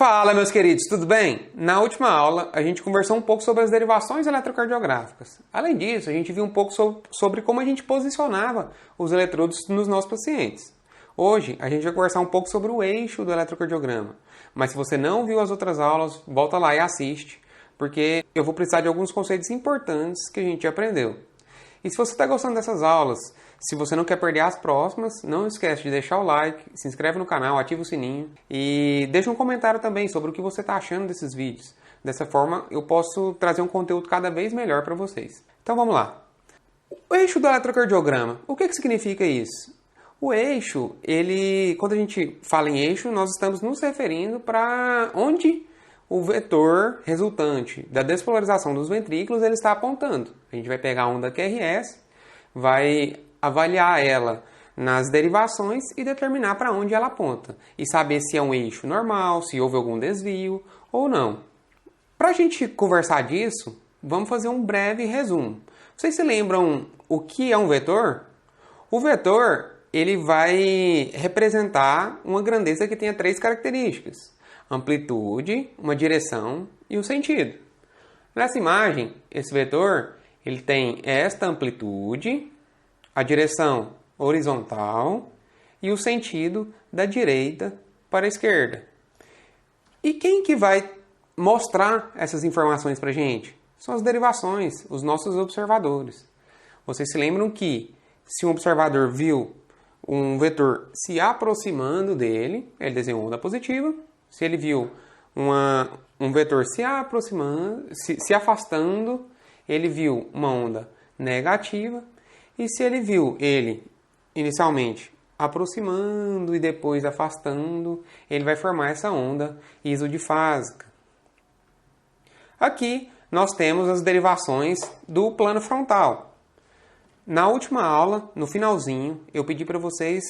Fala, meus queridos, tudo bem? Na última aula, a gente conversou um pouco sobre as derivações eletrocardiográficas. Além disso, a gente viu um pouco sobre como a gente posicionava os eletrodos nos nossos pacientes. Hoje, a gente vai conversar um pouco sobre o eixo do eletrocardiograma. Mas se você não viu as outras aulas, volta lá e assiste, porque eu vou precisar de alguns conceitos importantes que a gente aprendeu. E se você está gostando dessas aulas, se você não quer perder as próximas, não esquece de deixar o like, se inscreve no canal, ativa o sininho e deixa um comentário também sobre o que você está achando desses vídeos. Dessa forma, eu posso trazer um conteúdo cada vez melhor para vocês. Então vamos lá. O eixo do eletrocardiograma, o que significa isso? O eixo, quando a gente fala em eixo, nós estamos nos referindo para onde o vetor resultante da despolarização dos ventrículos ele está apontando. A gente vai pegar a onda QRS, vai avaliar ela nas derivações e determinar para onde ela aponta. E saber se é um eixo normal, se houve algum desvio ou não. Para a gente conversar disso, vamos fazer um breve resumo. Vocês se lembram o que é um vetor? O vetor ele vai representar uma grandeza que tenha três características: amplitude, uma direção e o sentido. Nessa imagem, esse vetor ele tem esta amplitude, a direção horizontal e o sentido da direita para a esquerda. E quem que vai mostrar essas informações para a gente? São as derivações, os nossos observadores. Vocês se lembram que se um observador viu um vetor se aproximando dele, ele desenhou onda positiva. Se ele viu um vetor se aproximando, se afastando, ele viu uma onda negativa. E se ele viu ele inicialmente aproximando e depois afastando, ele vai formar essa onda isodifásica. Aqui nós temos as derivações do plano frontal. Na última aula, no finalzinho, eu pedi para vocês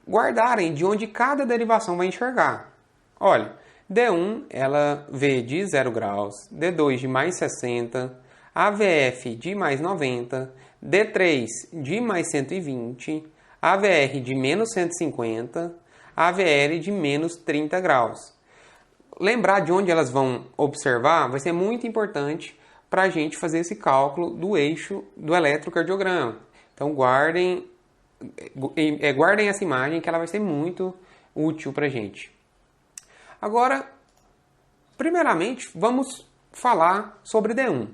guardarem de onde cada derivação vai enxergar. Olha, D1 ela vê de 0 graus, D2 de mais 60, AVF de mais 90, D3 de mais 120, AVR de menos 150, AVL de menos 30 graus. Lembrar de onde elas vão observar vai ser muito importante para a gente fazer esse cálculo do eixo do eletrocardiograma. Então guardem essa imagem que ela vai ser muito útil para a gente. Agora, primeiramente, vamos falar sobre D1.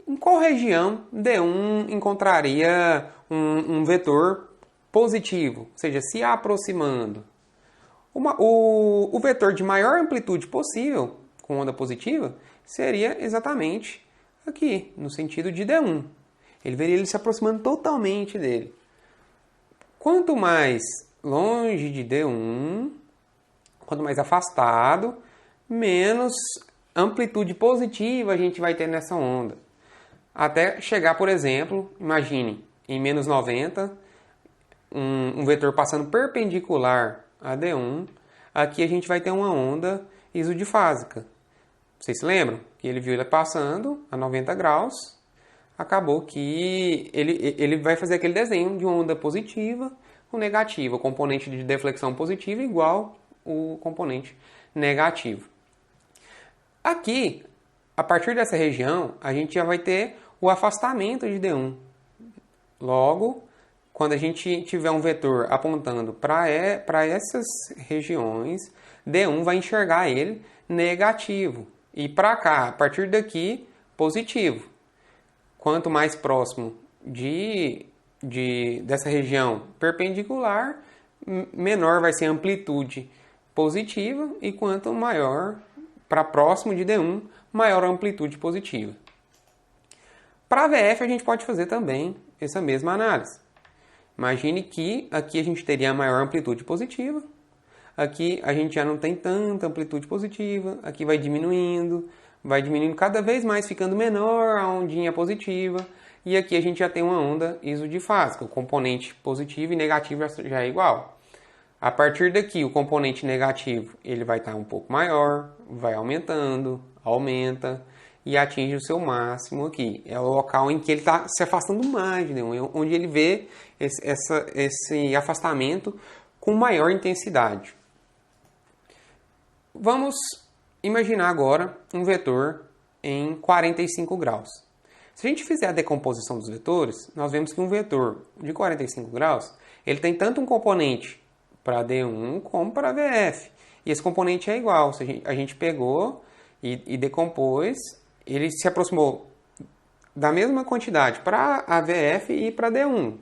Em qual região D1 encontraria um vetor positivo, ou seja, se aproximando? O vetor de maior amplitude possível, com onda positiva, seria exatamente aqui, no sentido de D1. Ele veria ele se aproximando totalmente dele. Quanto mais longe de D1, quanto mais afastado, menos amplitude positiva a gente vai ter nessa onda. Até chegar, por exemplo, imagine, em menos 90, um vetor passando perpendicular a D1, aqui a gente vai ter uma onda isodifásica. Vocês se lembram? Que ele viu ele passando a 90 graus, acabou que ele vai fazer aquele desenho de uma onda positiva com negativa, o componente de deflexão positiva igual o componente negativo. Aqui, a partir dessa região, a gente já vai ter o afastamento de D1. Logo, quando a gente tiver um vetor apontando para essas regiões, D1 vai enxergar ele negativo. E para cá, a partir daqui, positivo. Quanto mais próximo dessa região perpendicular, menor vai ser a amplitude positiva. E quanto maior, para próximo de D1, maior a amplitude positiva. Para a VF, a gente pode fazer também essa mesma análise. Imagine que aqui a gente teria a maior amplitude positiva. Aqui a gente já não tem tanta amplitude positiva. Aqui vai diminuindo cada vez mais, ficando menor a ondinha positiva. E aqui a gente já tem uma onda isodifásica. O componente positivo e negativo já é igual. A partir daqui, o componente negativo ele vai estar um pouco maior, vai aumentando, aumenta e atinge o seu máximo aqui. É o local em que ele está se afastando mais, né? Onde ele vê esse afastamento com maior intensidade. Vamos imaginar agora um vetor em 45 graus. Se a gente fizer a decomposição dos vetores, nós vemos que um vetor de 45 graus, ele tem tanto um componente para D1 como para VF. E esse componente é igual. A gente pegou e decompôs, ele se aproximou da mesma quantidade para a VF e para D1.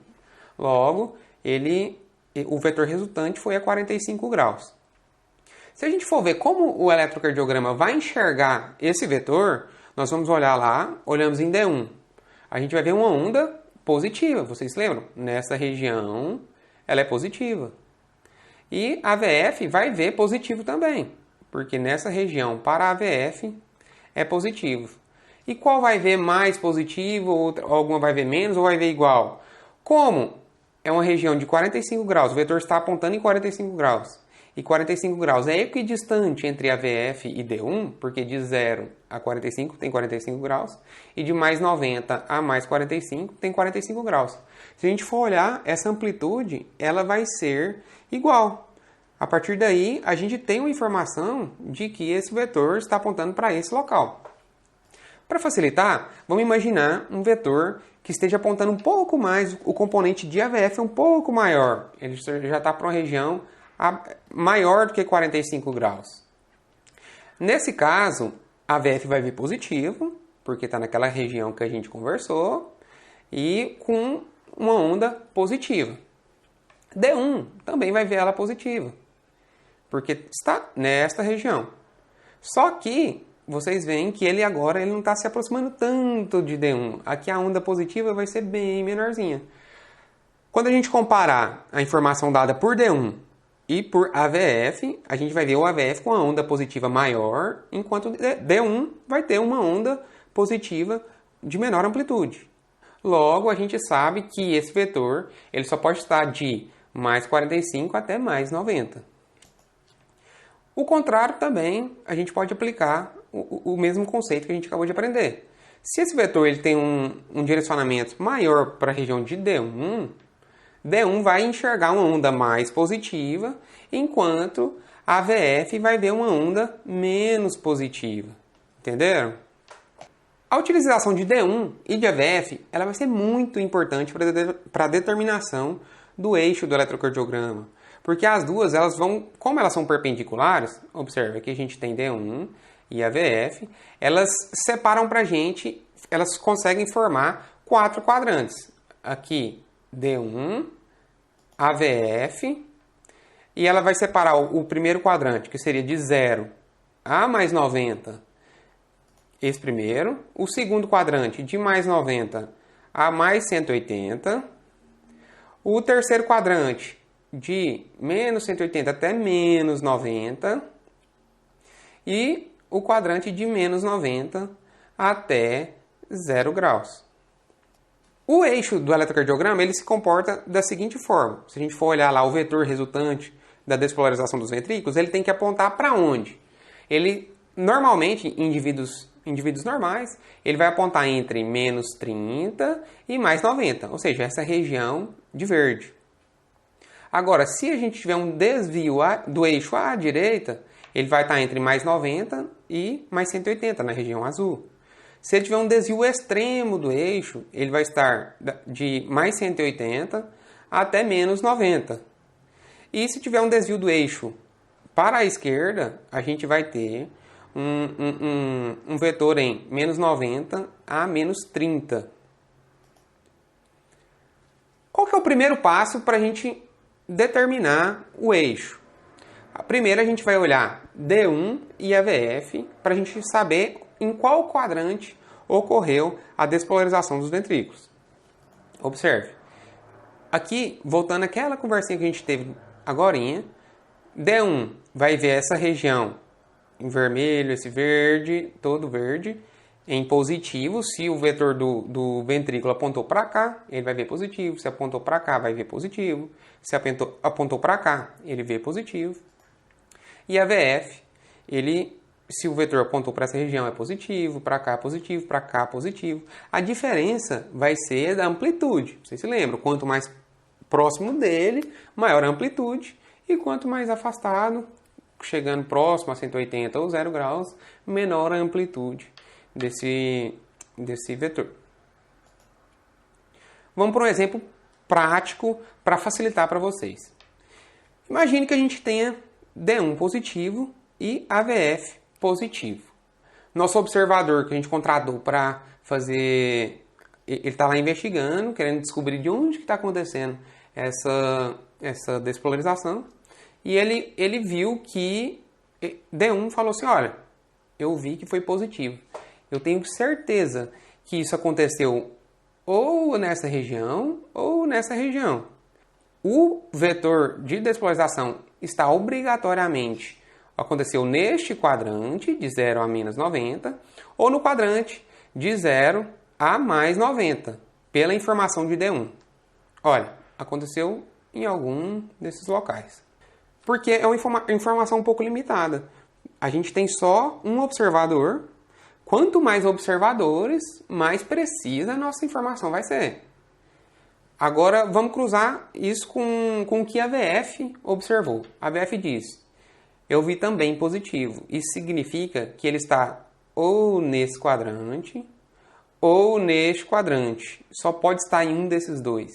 Logo, o vetor resultante foi a 45 graus. Se a gente for ver como o eletrocardiograma vai enxergar esse vetor, nós vamos olhar lá, olhamos em D1. A gente vai ver uma onda positiva, vocês se lembram? Nessa região, ela é positiva. E a VF vai ver positivo também, porque nessa região, para a VF, é positivo. E qual vai ver mais positivo, alguma vai ver menos ou vai ver igual? Como é uma região de 45 graus, o vetor está apontando em 45 graus, e 45 graus é equidistante entre a VF e D1, porque de 0 a 45 tem 45 graus, e de mais 90 a mais 45 tem 45 graus. Se a gente for olhar, essa amplitude ela vai ser igual. A partir daí, a gente tem uma informação de que esse vetor está apontando para esse local. Para facilitar, vamos imaginar um vetor que esteja apontando um pouco mais, o componente de AVF é um pouco maior. Ele já está para uma região maior do que 45 graus. Nesse caso, a VF vai vir positivo, porque está naquela região que a gente conversou, e com uma onda positiva. D1 também vai ver ela positiva, porque está nesta região. Só que vocês veem que ele agora não está se aproximando tanto de D1. Aqui a onda positiva vai ser bem menorzinha. Quando a gente comparar a informação dada por D1 e por AVF, a gente vai ver o AVF com a onda positiva maior, enquanto D1 vai ter uma onda positiva de menor amplitude. Logo, a gente sabe que esse vetor ele só pode estar de mais 45 até mais 90. O contrário também, a gente pode aplicar o mesmo conceito que a gente acabou de aprender. Se esse vetor ele tem um direcionamento maior para a região de D1, D1 vai enxergar uma onda mais positiva, enquanto a VF vai ver uma onda menos positiva. Entenderam? A utilização de D1 e de AVF ela vai ser muito importante para a determinação do eixo do eletrocardiograma. Porque as duas, como elas são perpendiculares, observa que a gente tem D1 e AVF, elas separam para a gente, elas conseguem formar 4 quadrantes. Aqui, D1, AVF, e ela vai separar o primeiro quadrante, que seria de 0 a mais 90, esse primeiro. O segundo quadrante, de mais 90 a mais 180. O terceiro quadrante, de menos 180 até menos 90. E o quadrante de menos 90 até 0 graus. O eixo do eletrocardiograma ele se comporta da seguinte forma. Se a gente for olhar lá o vetor resultante da despolarização dos ventrículos, ele tem que apontar para onde? Ele, normalmente, em indivíduos normais, ele vai apontar entre menos 30 e mais 90, ou seja, essa região de verde. Agora, se a gente tiver um desvio do eixo à direita, ele vai estar entre mais 90 e mais 180 na região azul. Se ele tiver um desvio extremo do eixo, ele vai estar de mais 180 até menos 90. E se tiver um desvio do eixo para a esquerda, a gente vai ter um vetor em menos 90 a menos 30. Qual que é o primeiro passo para a gente determinar o eixo? Primeiro a gente vai olhar D1 e AVF para a gente saber em qual quadrante ocorreu a despolarização dos ventrículos. Observe. Aqui, voltando àquela conversinha que a gente teve agorinha, D1 vai ver essa região em vermelho, esse verde, todo verde, em positivo. Se o vetor do ventrículo apontou para cá, ele vai ver positivo. Se apontou para cá, vai ver positivo. Se apontou para cá, ele vê positivo. E a VF, se o vetor apontou para essa região, é positivo, para cá positivo, para cá positivo. A diferença vai ser da amplitude. Vocês se lembram? Quanto mais próximo dele, maior a amplitude. E quanto mais afastado, chegando próximo a 180 ou 0 graus, menor a amplitude desse vetor. Vamos para um exemplo prático para facilitar para vocês. Imagine que a gente tenha D1 positivo e AVF positivo. Nosso observador que a gente contratou para fazer... Ele está lá investigando, querendo descobrir de onde está acontecendo essa despolarização. E ele viu que D1 falou assim, olha, eu vi que foi positivo. Eu tenho certeza que isso aconteceu ou nessa região ou nessa região. O vetor de despolarização está obrigatoriamente aconteceu neste quadrante de 0 a menos 90 ou no quadrante de 0 a mais 90, pela informação de D1. Olha, aconteceu em algum desses locais. Porque é uma informação um pouco limitada. A gente tem só um observador. Quanto mais observadores, mais precisa a nossa informação vai ser. Agora, vamos cruzar isso com o que a VF observou. A VF diz, eu vi também positivo. Isso significa que ele está ou nesse quadrante ou neste quadrante. Só pode estar em um desses dois.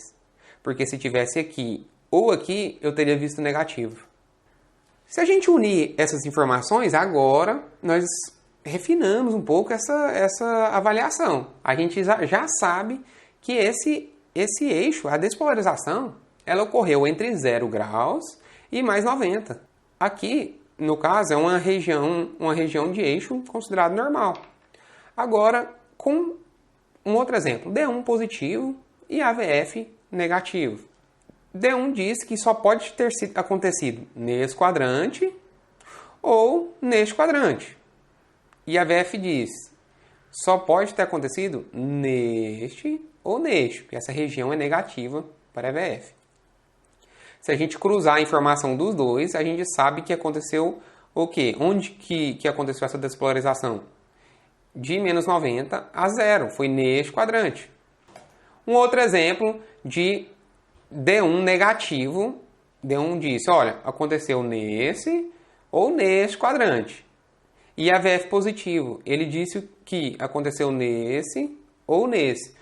Porque se tivesse aqui ou aqui, eu teria visto negativo. Se a gente unir essas informações, agora nós refinamos um pouco essa avaliação. A gente já sabe que esse eixo, a despolarização, ela ocorreu entre 0 graus e mais 90. Aqui, no caso, é uma região de eixo considerado normal. Agora, com um outro exemplo, D1 positivo e AVF negativo. D1 diz que só pode ter acontecido nesse quadrante ou neste quadrante. E a VF diz, só pode ter acontecido neste ou neste, porque essa região é negativa para a VF. Se a gente cruzar a informação dos dois, a gente sabe que aconteceu o quê? Onde que aconteceu essa despolarização? De menos 90 a 0, foi neste quadrante. Um outro exemplo de D1 negativo, D1 disse, olha, aconteceu nesse ou neste quadrante. E a VF positivo, ele disse que aconteceu nesse ou nesse.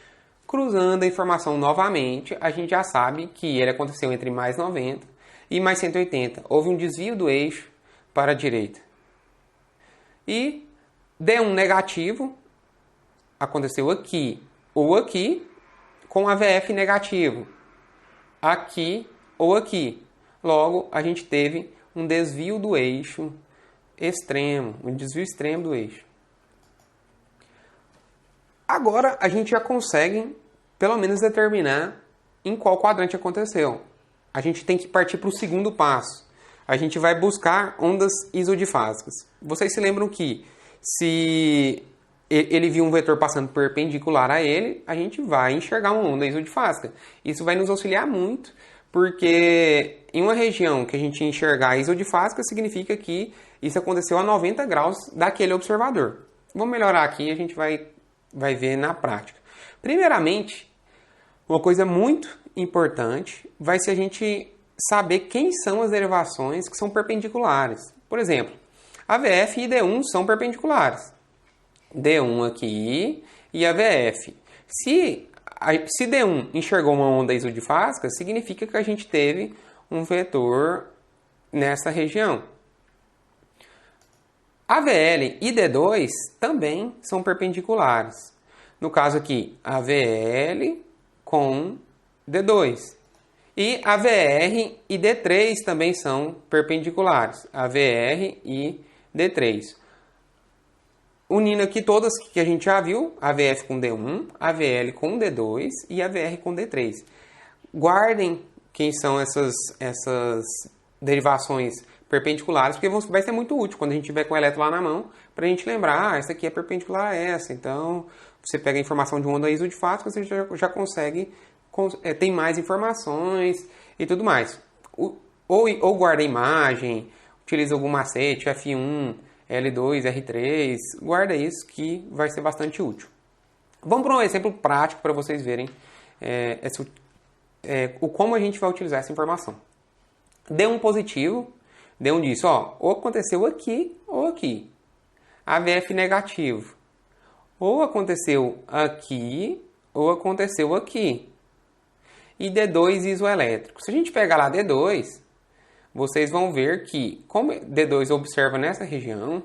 Cruzando a informação novamente, a gente já sabe que ele aconteceu entre mais 90 e mais 180. Houve um desvio do eixo para a direita. E D1 negativo aconteceu aqui ou aqui, com a VF negativo. Aqui ou aqui. Logo, a gente teve um desvio do eixo extremo, um desvio extremo do eixo. Agora, a gente já consegue, pelo menos, determinar em qual quadrante aconteceu. A gente tem que partir para o segundo passo. A gente vai buscar ondas isodifásicas. Vocês se lembram que, se ele viu um vetor passando perpendicular a ele, a gente vai enxergar uma onda isodifásica. Isso vai nos auxiliar muito, porque em uma região que a gente enxergar isodifásica, significa que isso aconteceu a 90 graus daquele observador. Vamos melhorar aqui e a gente vai ver na prática. Primeiramente, uma coisa muito importante vai ser a gente saber quem são as derivações que são perpendiculares. Por exemplo, a VF e D1 são perpendiculares. D1 aqui e a VF. Se D1 enxergou uma onda isodifásica, significa que a gente teve um vetor nessa região. AVL e D2 também são perpendiculares. No caso aqui, AVL com D2. E AVR e D3 também são perpendiculares. AVR e D3. Unindo aqui todas que a gente já viu, AVF com D1, AVL com D2 e AVR com D3. Guardem quem são essas derivações perpendiculares, porque vai ser muito útil quando a gente tiver com o elétron lá na mão, para a gente lembrar, essa aqui é perpendicular a essa. Então, você pega a informação de uma onda isodifásica, você já consegue, tem mais informações e tudo mais. Ou guarda a imagem, utiliza algum macete, F1, L2, R3, guarda isso que vai ser bastante útil. Vamos para um exemplo prático para vocês verem como a gente vai utilizar essa informação. D1 positivo D1 disse, ó, ou aconteceu aqui ou aqui. AVF negativo. Ou aconteceu aqui ou aconteceu aqui. E D2 isoelétrico. Se a gente pegar lá D2, vocês vão ver que, como D2 observa nessa região,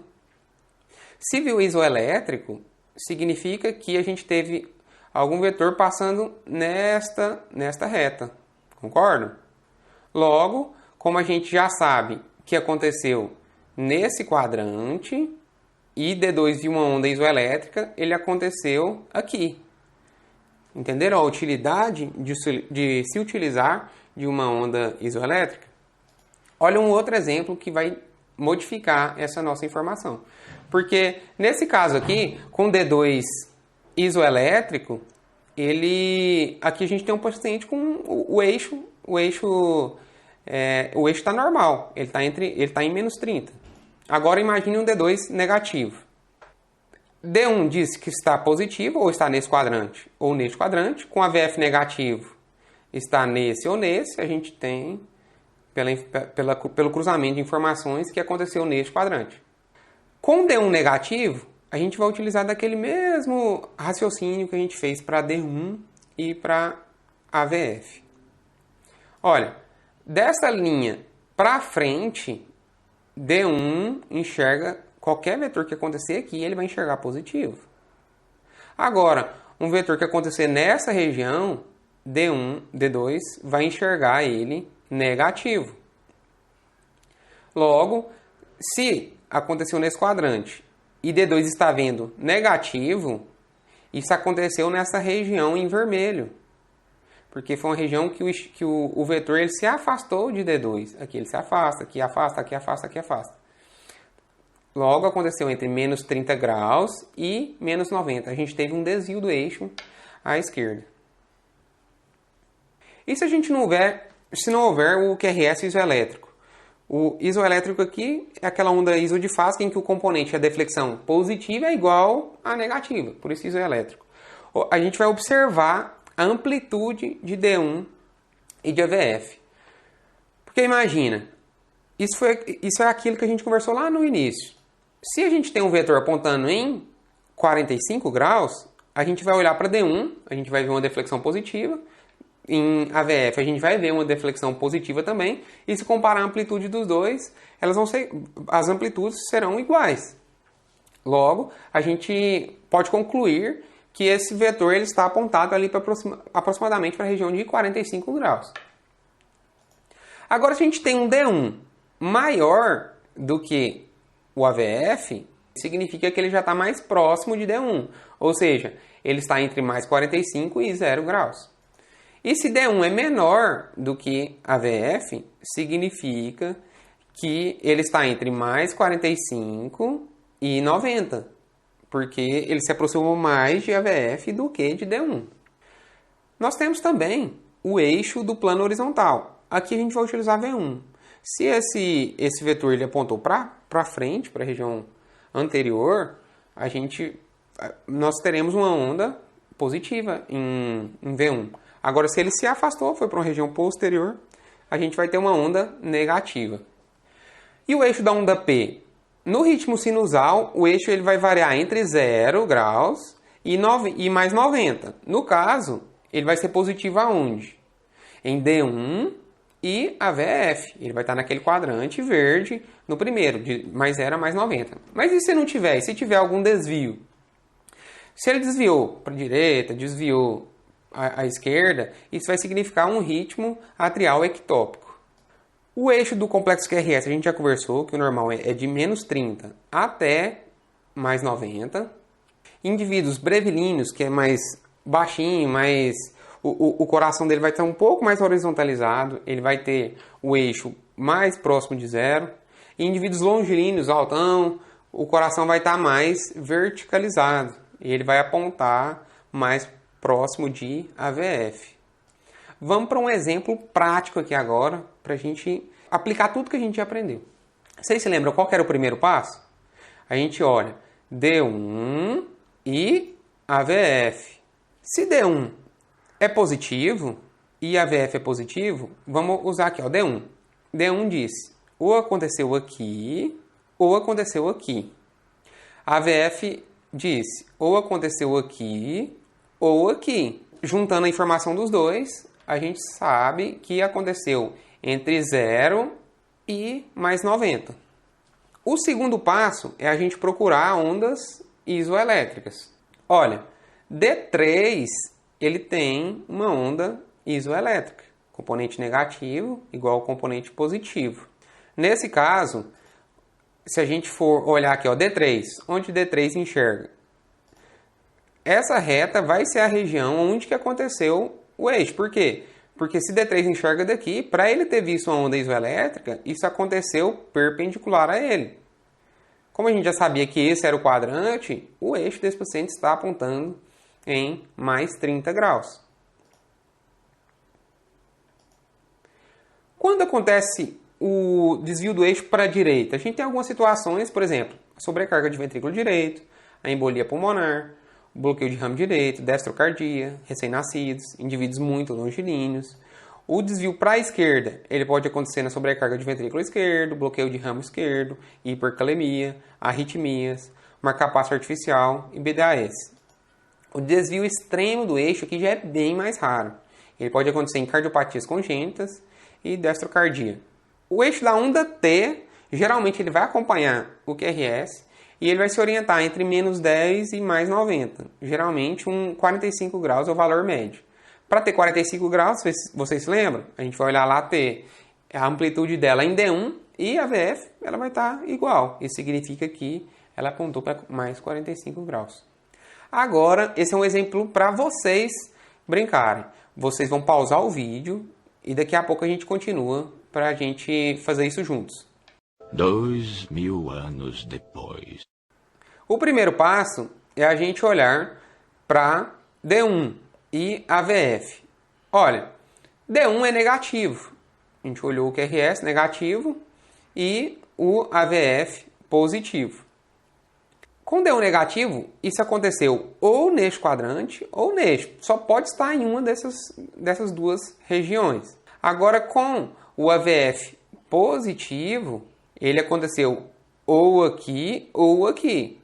se viu isoelétrico, significa que a gente teve algum vetor passando nesta reta. Concorda? Logo, como a gente já sabe que aconteceu nesse quadrante e D2 viu uma onda isoelétrica, ele aconteceu aqui. Entenderam a utilidade de se utilizar de uma onda isoelétrica? Olha um outro exemplo que vai modificar essa nossa informação. Porque nesse caso aqui, com D2 isoelétrico, aqui a gente tem um paciente com o eixo está normal, ele está em menos 30. Agora imagine um D2 negativo. D1 diz que está positivo, ou está nesse quadrante, ou neste quadrante. Com AVF negativo, está nesse ou nesse. A gente tem, pelo cruzamento de informações, que aconteceu neste quadrante. Com D1 negativo, a gente vai utilizar daquele mesmo raciocínio que a gente fez para D1 e para AVF. Olha, dessa linha para frente, D1 enxerga qualquer vetor que acontecer aqui, ele vai enxergar positivo. Agora, um vetor que acontecer nessa região, D1, D2, vai enxergar ele negativo. Logo, se aconteceu nesse quadrante e D2 está vendo negativo, isso aconteceu nessa região em vermelho. Porque foi uma região que o vetor ele se afastou de D2. Aqui ele se afasta, aqui afasta, aqui afasta, aqui afasta. Logo, aconteceu entre menos 30 graus e menos 90. A gente teve um desvio do eixo à esquerda. E se não houver o QRS isoelétrico? O isoelétrico aqui é aquela onda isodifásica em que o componente, a deflexão positiva, é igual à negativa. Por isso isoelétrico. A gente vai observar a amplitude de D1 e de AVF. Porque imagina, isso é aquilo que a gente conversou lá no início. Se a gente tem um vetor apontando em 45 graus, a gente vai olhar para D1, a gente vai ver uma deflexão positiva. Em AVF, a gente vai ver uma deflexão positiva também. E se comparar a amplitude dos dois, as amplitudes serão iguais. Logo, a gente pode concluir que esse vetor ele está apontado ali aproximadamente para a região de 45 graus. Agora, se a gente tem um D1 maior do que o AVF, significa que ele já está mais próximo de D1. Ou seja, ele está entre mais 45 e 0 graus. E se D1 é menor do que AVF, significa que ele está entre mais 45 e 90. Porque ele se aproximou mais de AVF do que de D1. Nós temos também o eixo do plano horizontal. Aqui a gente vai utilizar V1. Se esse vetor ele apontou para frente, para a região anterior, nós teremos uma onda positiva em V1. Agora, se ele se afastou, foi para uma região posterior, a gente vai ter uma onda negativa. E o eixo da onda P? No ritmo sinusal, o eixo ele vai variar entre 0 graus e mais 90. No caso, ele vai ser positivo aonde? Em D1 e AVF. Ele vai estar naquele quadrante verde no primeiro, de mais 0 a mais 90. Mas e se não tiver? E se tiver algum desvio? Se ele desviou para a direita, desviou à esquerda, isso vai significar um ritmo atrial ectópico. O eixo do complexo QRS, a gente já conversou que o normal é de menos 30 até mais 90. Indivíduos brevilíneos, que é mais baixinho, o coração dele vai estar um pouco mais horizontalizado, ele vai ter o eixo mais próximo de 0. E indivíduos longilíneos, altão, o coração vai estar mais verticalizado, e ele vai apontar mais próximo de AVF. Vamos para um exemplo prático aqui agora, para a gente aplicar tudo que a gente já aprendeu. Vocês se lembram qual que era o primeiro passo? A gente olha D1 e AVF. Se D1 é positivo e AVF é positivo, vamos usar aqui, ó, D1. D1 diz, ou aconteceu aqui, ou aconteceu aqui. A AVF disse, ou aconteceu aqui, ou aqui. Juntando a informação dos dois, a gente sabe que aconteceu entre 0 e mais 90. O segundo passo é a gente procurar ondas isoelétricas. Olha, D3 ele tem uma onda isoelétrica, componente negativo igual ao componente positivo. Nesse caso, se a gente for olhar aqui, ó, D3, onde D3 enxerga? Essa reta vai ser a região onde que aconteceu o eixo. Por quê? Porque se D3 enxerga daqui, para ele ter visto uma onda isoelétrica, isso aconteceu perpendicular a ele. Como a gente já sabia que esse era o quadrante, o eixo desse paciente está apontando em mais 30 graus. Quando acontece o desvio do eixo para a direita, a gente tem algumas situações, por exemplo, a sobrecarga de ventrículo direito, a embolia pulmonar, o bloqueio de ramo direito, destrocardia, recém-nascidos, indivíduos muito longilíneos. O desvio para a esquerda, ele pode acontecer na sobrecarga de ventrículo esquerdo, bloqueio de ramo esquerdo, hipercalemia, arritmias, marcapasso artificial e BDAS. O desvio extremo do eixo aqui já é bem mais raro. Ele pode acontecer em cardiopatias congênitas e destrocardia. O eixo da onda T, geralmente ele vai acompanhar o QRS e ele vai se orientar entre menos 10 e mais 90. Geralmente, 45 graus é o valor médio. Para ter 45 graus, vocês se lembram? A gente vai olhar lá ter a amplitude dela em D1 e a VF ela vai estar igual. Isso significa que ela apontou para mais 45 graus. Agora, esse é um exemplo para vocês brincarem. Vocês vão pausar o vídeo e daqui a pouco a gente continua para a gente fazer isso juntos. 2000 anos depois. O primeiro passo é a gente olhar para D1 e AVF. Olha, D1 é negativo. A gente olhou o QRS negativo e o AVF positivo. Com D1 negativo, isso aconteceu ou neste quadrante ou neste. Só pode estar em uma dessas duas regiões. Agora, com o AVF positivo, ele aconteceu ou aqui ou aqui.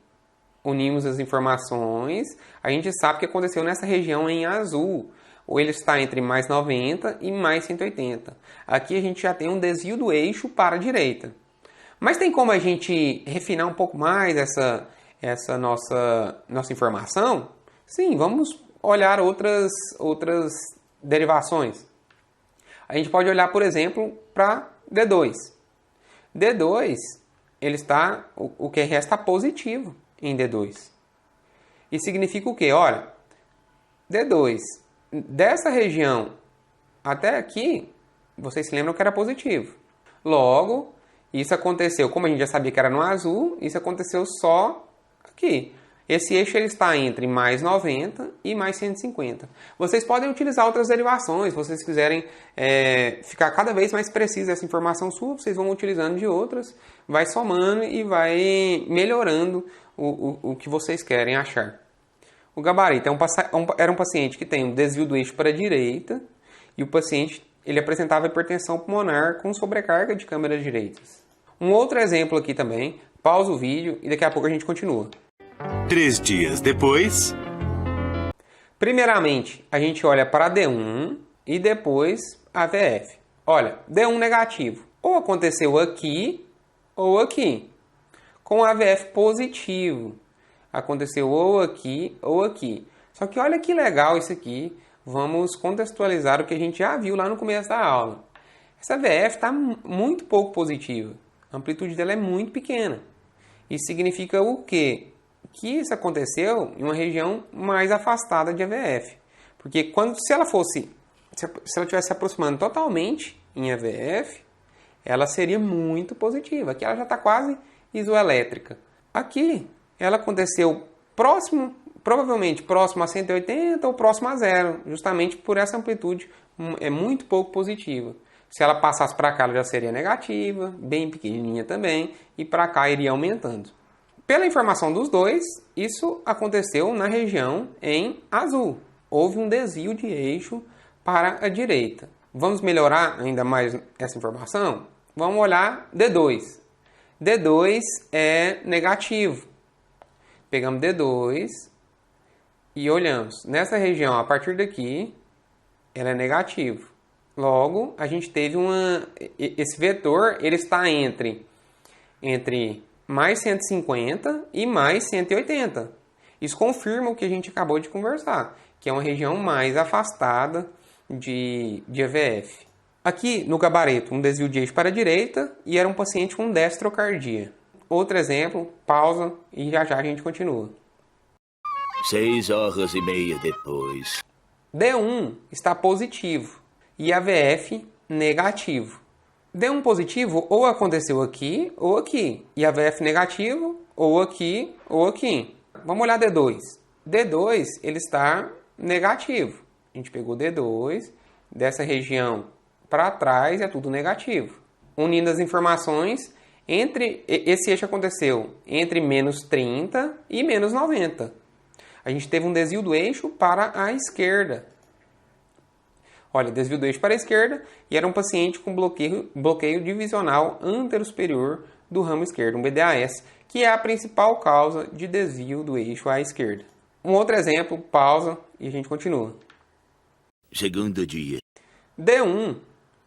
Unimos as informações, a gente sabe que aconteceu nessa região em azul. Ou ele está entre mais 90 e mais 180. Aqui a gente já tem um desvio do eixo para a direita. Mas tem como a gente refinar um pouco mais essa nossa informação? Sim, vamos olhar outras derivações. A gente pode olhar, por exemplo, para D2. D2, o QRS está positivo em D2. E significa o quê? Olha, D2, dessa região até aqui, vocês se lembram que era positivo. Logo, isso aconteceu, como a gente já sabia que era no azul, isso aconteceu só aqui. Esse eixo ele está entre mais 90 e mais 150. Vocês podem utilizar outras derivações, se vocês quiserem ficar cada vez mais precisa essa informação sua, vocês vão utilizando de outras, vai somando e vai melhorando o que vocês querem achar. O gabarito era um paciente que tem um desvio do eixo para a direita e o paciente ele apresentava hipertensão pulmonar com sobrecarga de câmeras direitas. Um outro exemplo aqui também, pausa o vídeo e daqui a pouco a gente continua. 3 dias depois. Primeiramente, a gente olha para D1 e depois AVF. Olha, D1 negativo. Ou aconteceu aqui ou aqui. Com AVF positivo. Aconteceu ou aqui ou aqui. Só que olha que legal isso aqui. Vamos contextualizar o que a gente já viu lá no começo da aula. Essa AVF está muito pouco positiva. A amplitude dela é muito pequena. Isso significa o quê? Que isso aconteceu em uma região mais afastada de AVF. Porque se ela estivesse se aproximando totalmente em AVF, ela seria muito positiva. Aqui ela já está quase isoelétrica. Aqui ela aconteceu provavelmente próximo a 180 ou próximo a zero, justamente por essa amplitude é muito pouco positiva. Se ela passasse para cá, ela já seria negativa, bem pequenininha também, e para cá iria aumentando. Pela informação dos dois, isso aconteceu na região em azul. Houve um desvio de eixo para a direita. Vamos melhorar ainda mais essa informação? Vamos olhar D2. D2 é negativo. Pegamos D2 e olhamos. Nessa região, a partir daqui, ela é negativo. Logo, a gente teve esse vetor, ele está entre mais 150 e mais 180. Isso confirma o que a gente acabou de conversar, que é uma região mais afastada de AVF. Aqui no gabarito, um desvio de eixo para a direita e era um paciente com destrocardia. Outro exemplo, pausa e já a gente continua. 6h30 depois. D1 está positivo e AVF negativo. D1 positivo ou aconteceu aqui ou aqui. E AVF negativo ou aqui ou aqui. Vamos olhar D2. D2 ele está negativo. A gente pegou D2, dessa região para trás é tudo negativo. Unindo as informações, esse eixo aconteceu entre menos 30 e menos 90. A gente teve um desvio do eixo para a esquerda. Olha, desvio do eixo para a esquerda e era um paciente com bloqueio divisional anterosuperior do ramo esquerdo, um BDAS, que é a principal causa de desvio do eixo à esquerda. Um outro exemplo, pausa e a gente continua. Segundo dia. D1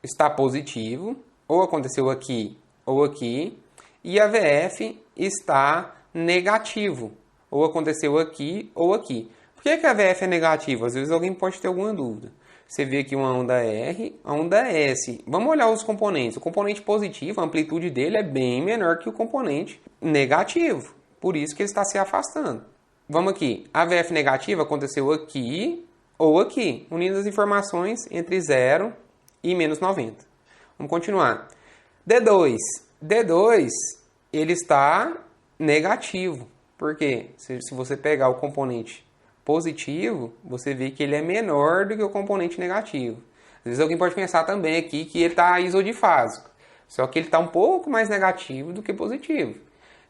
está positivo, ou aconteceu aqui ou aqui, e a VF está negativo, ou aconteceu aqui ou aqui. Por que a VF é negativa? Às vezes alguém pode ter alguma dúvida. Você vê aqui uma onda R, a onda S. Vamos olhar os componentes. O componente positivo, a amplitude dele é bem menor que o componente negativo. Por isso que ele está se afastando. Vamos aqui. A VF negativa aconteceu aqui ou aqui, unindo as informações entre 0 e menos 90. Vamos continuar. D2. D2, ele está negativo. Por quê? Se você pegar o componente positivo, você vê que ele é menor do que o componente negativo. Às vezes alguém pode pensar também aqui que ele está isodifásico. Só que ele está um pouco mais negativo do que positivo.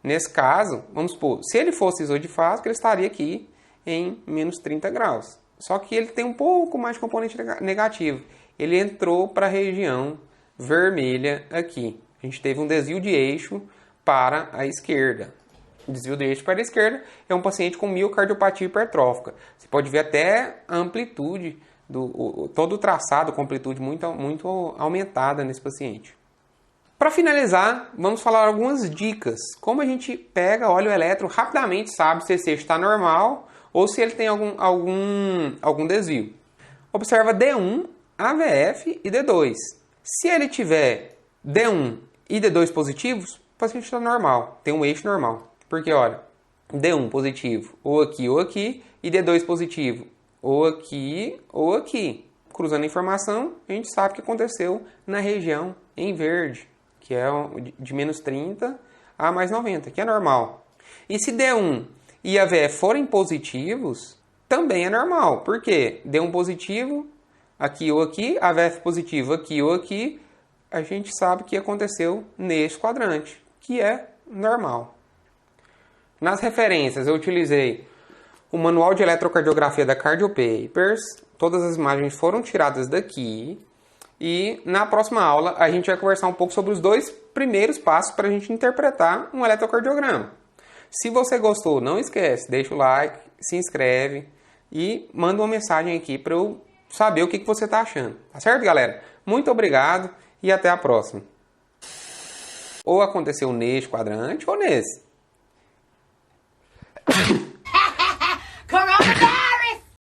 Nesse caso, vamos supor, se ele fosse isodifásico, ele estaria aqui em menos 30 graus. Só que ele tem um pouco mais de componente negativo. Ele entrou para a região vermelha aqui. A gente teve um desvio de eixo para a esquerda. O desvio de eixo para a esquerda é um paciente com miocardiopatia hipertrófica. Você pode ver até a amplitude, todo o traçado com amplitude muito aumentada nesse paciente. Para finalizar, vamos falar algumas dicas. Como a gente pega óleo eletro, rapidamente sabe se esse eixo está normal ou se ele tem algum desvio. Observa D1, AVF e D2. Se ele tiver D1 e D2 positivos, o paciente está normal, tem um eixo normal. Porque, olha, D1 positivo ou aqui, e D2 positivo ou aqui. Cruzando a informação, a gente sabe o que aconteceu na região em verde, que é de menos 30 a mais 90, que é normal. E se D1 e AVF forem positivos, também é normal. Por quê? D1 positivo, aqui ou aqui, AVF positivo aqui ou aqui, a gente sabe o que aconteceu neste quadrante, que é normal. Nas referências eu utilizei o manual de eletrocardiografia da Cardiopapers, todas as imagens foram tiradas daqui e na próxima aula a gente vai conversar um pouco sobre os dois primeiros passos para a gente interpretar um eletrocardiograma. Se você gostou, não esquece, deixa o like, se inscreve e manda uma mensagem aqui para eu saber o que você está achando. Tá certo, galera? Muito obrigado e até a próxima. Ou aconteceu neste quadrante ou nesse.